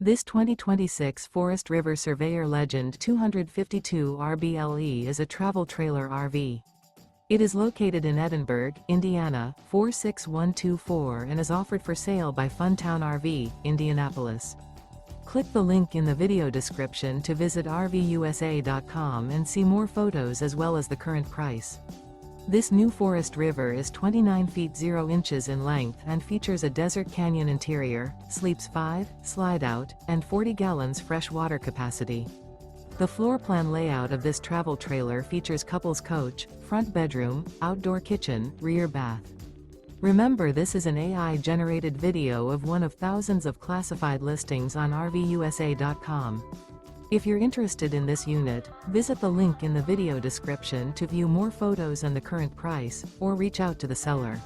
This 2026 Forest River Surveyor Legend 252 RBLE is a travel trailer RV. It is located in Edinburgh, Indiana, 46124 and is offered for sale by Funtown RV, Indianapolis. Click the link in the video description to visit RVUSA.com and see more photos as well as the current price. This new Forest River is 29 feet 0 inches in length and features a desert canyon interior, sleeps 5, Slideout, and 40 gallons fresh water capacity. The floor plan layout of this travel trailer features couples coach, front bedroom, outdoor kitchen, rear bath. Remember, this is an AI-generated video of one of thousands of classified listings on RVUSA.com. If you're interested in this unit, visit the link in the video description to view more photos and the current price, or reach out to the seller.